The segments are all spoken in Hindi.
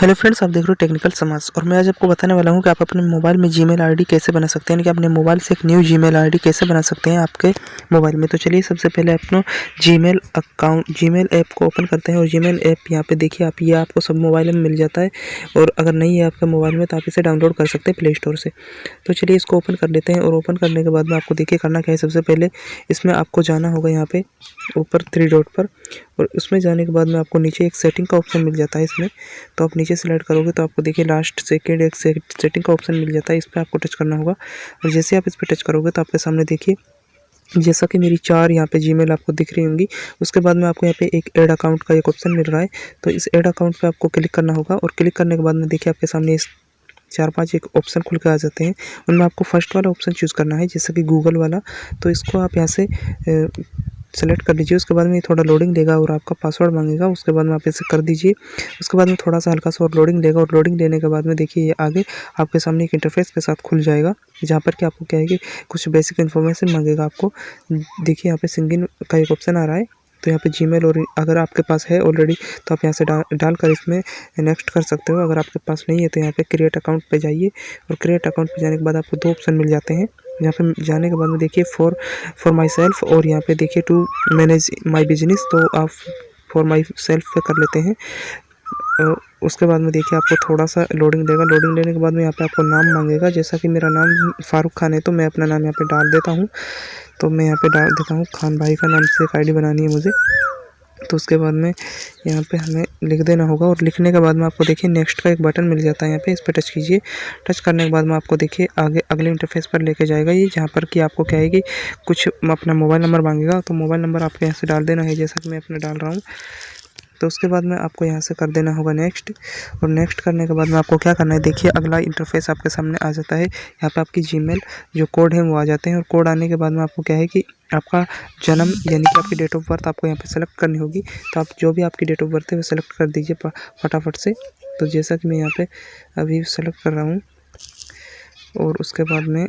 हेलो फ्रेंड्स, आप देख रहे हो टेक्निकल समाज। और मैं आज आपको बताने वाला हूं कि आप अपने मोबाइल में जीमेल आईडी कैसे बना सकते हैं, यानी कि अपने मोबाइल से एक न्यू जीमेल आईडी कैसे बना सकते हैं आपके मोबाइल में। तो चलिए सबसे पहले अपना जीमेल अकाउंट जीमेल ऐप को ओपन करते हैं। और जीमेल ऐप यहाँ पे देखिए आप, ये आपको सब मोबाइल में मिल जाता है। और अगर नहीं है आपके मोबाइल में तो आप इसे डाउनलोड कर सकते हैं प्ले स्टोर से। तो चलिए इसको ओपन कर लेते हैं। और ओपन करने के बाद में आपको देखिए करना क्या है। सबसे पहले इसमें आपको जाना होगा यहाँ पे ऊपर 3 डॉट पर, और उसमें जाने के बाद में आपको नीचे एक सेटिंग का ऑप्शन मिल जाता है इसमें। तो आप नीचे सेलेक्ट करोगे तो आपको देखिए लास्ट सेकंड एक सेटिंग का ऑप्शन मिल जाता है, इस पर आपको टच करना होगा। और जैसे आप इस पर टच करोगे तो आपके सामने देखिए जैसा कि मेरी 4 यहाँ पे जीमेल आपको दिख रही होंगी। उसके बाद में आपको यहाँ पे एक ऐड अकाउंट का एक ऑप्शन मिल रहा है। तो इस ऐड अकाउंट पे आपको क्लिक करना होगा। और क्लिक करने के बाद में देखिए आपके सामने इस 4-5 एक ऑप्शन खुल के आ जाते हैं। उनमें आपको फर्स्ट वाला ऑप्शन चूज़ करना है, जैसा कि गूगल वाला। तो इसको आप यहाँ से सेलेक्ट कर लीजिए। उसके बाद में थोड़ा लोडिंग लेगा और आपका पासवर्ड मांगेगा। उसके बाद में आप इसे कर दीजिए। उसके बाद में थोड़ा सा हल्का सा और लोडिंग लेगा। और लोडिंग लेने के बाद में देखिए ये आगे आपके सामने एक इंटरफेस के साथ खुल जाएगा, जहाँ पर कि आपको क्या है कि कुछ बेसिक इन्फॉर्मेशन मांगेगा आपको। देखिए यहाँ पे सिंगिंग का एक ऑप्शन आ रहा है। तो यहाँ पे जीमेल, और अगर आपके पास है ऑलरेडी तो आप यहाँ से डालकर इसमें नेक्स्ट कर सकते हो। अगर आपके पास नहीं है तो यहाँ पे क्रिएट अकाउंट पे जाइए। और क्रिएट अकाउंट पे जाने के बाद आपको 2 ऑप्शन मिल जाते हैं। यहाँ पे जाने के बाद में देखिए फॉर माई सेल्फ, और यहाँ पे देखिए टू मैनेज माई बिजनेस। तो आप फॉर माई सेल्फ पे कर लेते हैं। उसके बाद में देखिए आपको थोड़ा सा लोडिंग देगा। लोडिंग लेने के बाद में यहाँ पे आपको नाम मांगेगा। जैसा कि मेरा नाम फारूक खान है तो मैं अपना नाम यहाँ पे डाल देता हूँ। तो मैं यहाँ पे डाल देता हूँ खान भाई का नाम से एक आईडी बनानी है मुझे। तो उसके बाद में यहाँ पे हमें लिख देना होगा। और लिखने के बाद में आपको देखिए नेक्स्ट का एक बटन मिल जाता है यहाँ पे, इस पर टच कीजिए। टच करने के बाद में आपको देखिए आगे अगले इंटरफेस पर लेके जाएगा ये, जहाँ पर कि आपको क्या है कि कुछ अपना मोबाइल नंबर मांगेगा। तो मोबाइल नंबर आपको यहाँ से डाल देना है, जैसा कि मैं अपना डाल रहा हूँ। तो उसके बाद में आपको यहाँ से कर देना होगा नेक्स्ट। और नेक्स्ट करने के बाद में आपको क्या करना है, देखिए अगला इंटरफेस आपके सामने आ जाता है। यहाँ पे आपकी जीमेल जो कोड है वो आ जाते हैं। और कोड आने के बाद में आपको क्या है कि आपका जन्म यानी कि आपकी डेट ऑफ बर्थ आपको यहाँ पे सेलेक्ट करनी होगी। तो आप जो भी आपकी डेट ऑफ बर्थ है वो सेलेक्ट कर दीजिए फटाफट से। तो जैसा कि मैं यहाँ पे अभी सेलेक्ट कर रहा हूँ। और उसके बाद में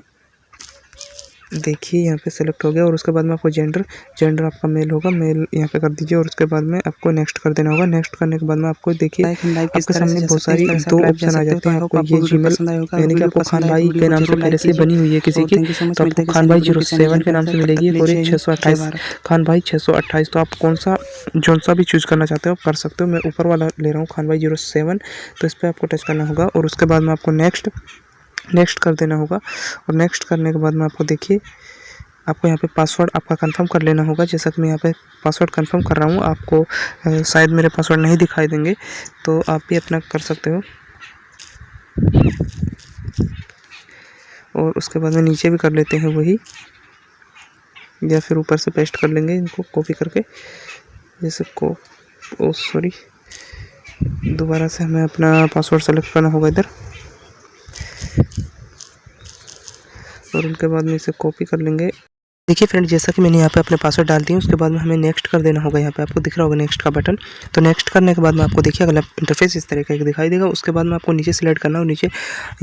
देखिए यहाँ पे सेलेक्ट हो गया। और उसके बाद में आपको जेंडर आपका मेल होगा, मेल यहाँ पे कर दीजिए। और उसके बाद में आपको नेक्स्ट कर देना होगा। नेक्स्ट करने के बाद में आपको देखिए आपके सामने बहुत सारी 2 ऑप्शन आ जाते हैं। आपको ये जीमेल यानी कि आपको खान भाई के नाम से पहले से बनी हुई है किसी की, तो आपको खान भाई 07 के नाम से मिलेगी। और एक 628 खान भाई 628। तो आप जौन सा भी चूज़ करना चाहते हो कर सकते हो। मैं ऊपर वाला ले रहा हूँ खान भाई 07। तो इस पर आपको टच करना होगा। और उसके बाद में आपको नेक्स्ट कर देना होगा। और नेक्स्ट करने के बाद में आपको देखिए आपको यहाँ पे पासवर्ड आपका कंफर्म कर लेना होगा। जैसा कि मैं यहाँ पे पासवर्ड कंफर्म कर रहा हूँ, आपको शायद मेरे पासवर्ड नहीं दिखाई देंगे, तो आप भी अपना कर सकते हो। और उसके बाद में नीचे भी कर लेते हैं वही, या फिर ऊपर से पेस्ट कर लेंगे इनको कॉपी करके। जैसे सॉरी, दोबारा से हमें अपना पासवर्ड सेलेक्ट करना होगा इधर। और उनके बाद में इसे कॉपी कर लेंगे। देखिए फ्रेंड, जैसा कि मैंने यहाँ पे अपने पासवर्ड डाल दिए, उसके बाद में हमें नेक्स्ट कर देना होगा। यहाँ पे आपको दिख रहा होगा नेक्स्ट का बटन। तो नेक्स्ट करने के बाद में आपको देखिए अगला इंटरफेस इस तरीके का दिखाई देगा। उसके बाद में आपको नीचे सिलेक्ट करना और नीचे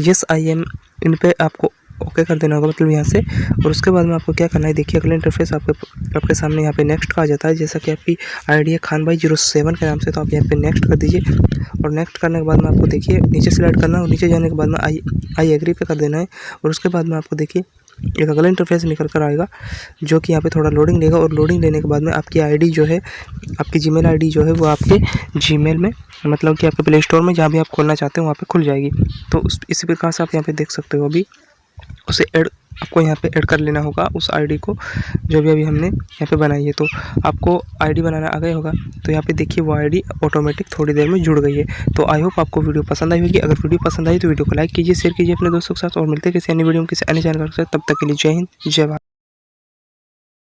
यस आई एम इन पे आपको ओके कर देना होगा, मतलब यहाँ से। और उसके बाद में आपको क्या करना है, देखिए अगला इंटरफेस आपके सामने यहाँ पे नेक्स्ट का आ जाता है। जैसा कि आपकी आईडी है खान भाई 07 के नाम से, तो आप यहाँ पे नेक्स्ट कर दीजिए। और नेक्स्ट करने के बाद में आपको देखिए नीचे सेलेक्ट करना और नीचे जाने के बाद में आई एग्री पे कर देना है। और उसके बाद में आपको देखिए एक अगला इंटरफेस निकल कर आएगा, जो कि यहाँ पे थोड़ा लोडिंग लेगा। और लोडिंग लेने के बाद में आपकी आईडी जो है, आपकी जीमेल आईडी जो है वो आपके जीमेल में, मतलब कि आपके प्ले स्टोर में जहाँ भी आप खोलना चाहते हो वहाँ पे खुल जाएगी। तो इसी प्रकार से आप यहाँ पे देख सकते हो। अभी उसे आपको यहाँ पे ऐड कर लेना होगा उस आईडी को, जो भी अभी हमने यहाँ पे बनाई है। तो आपको आईडी बनाना आ गया होगा। तो यहाँ पे देखिए वो आईडी ऑटोमेटिक थोड़ी देर में जुड़ गई है। तो आई होप आपको वीडियो पसंद आई होगी। अगर वीडियो पसंद आई तो वीडियो को लाइक कीजिए, शेयर कीजिए अपने दोस्तों के साथ। और मिलते हैं किसी अन्य वीडियो में किसी अन्य जानकारी के साथ। तब तक के लिए जय हिंद, जय भारत।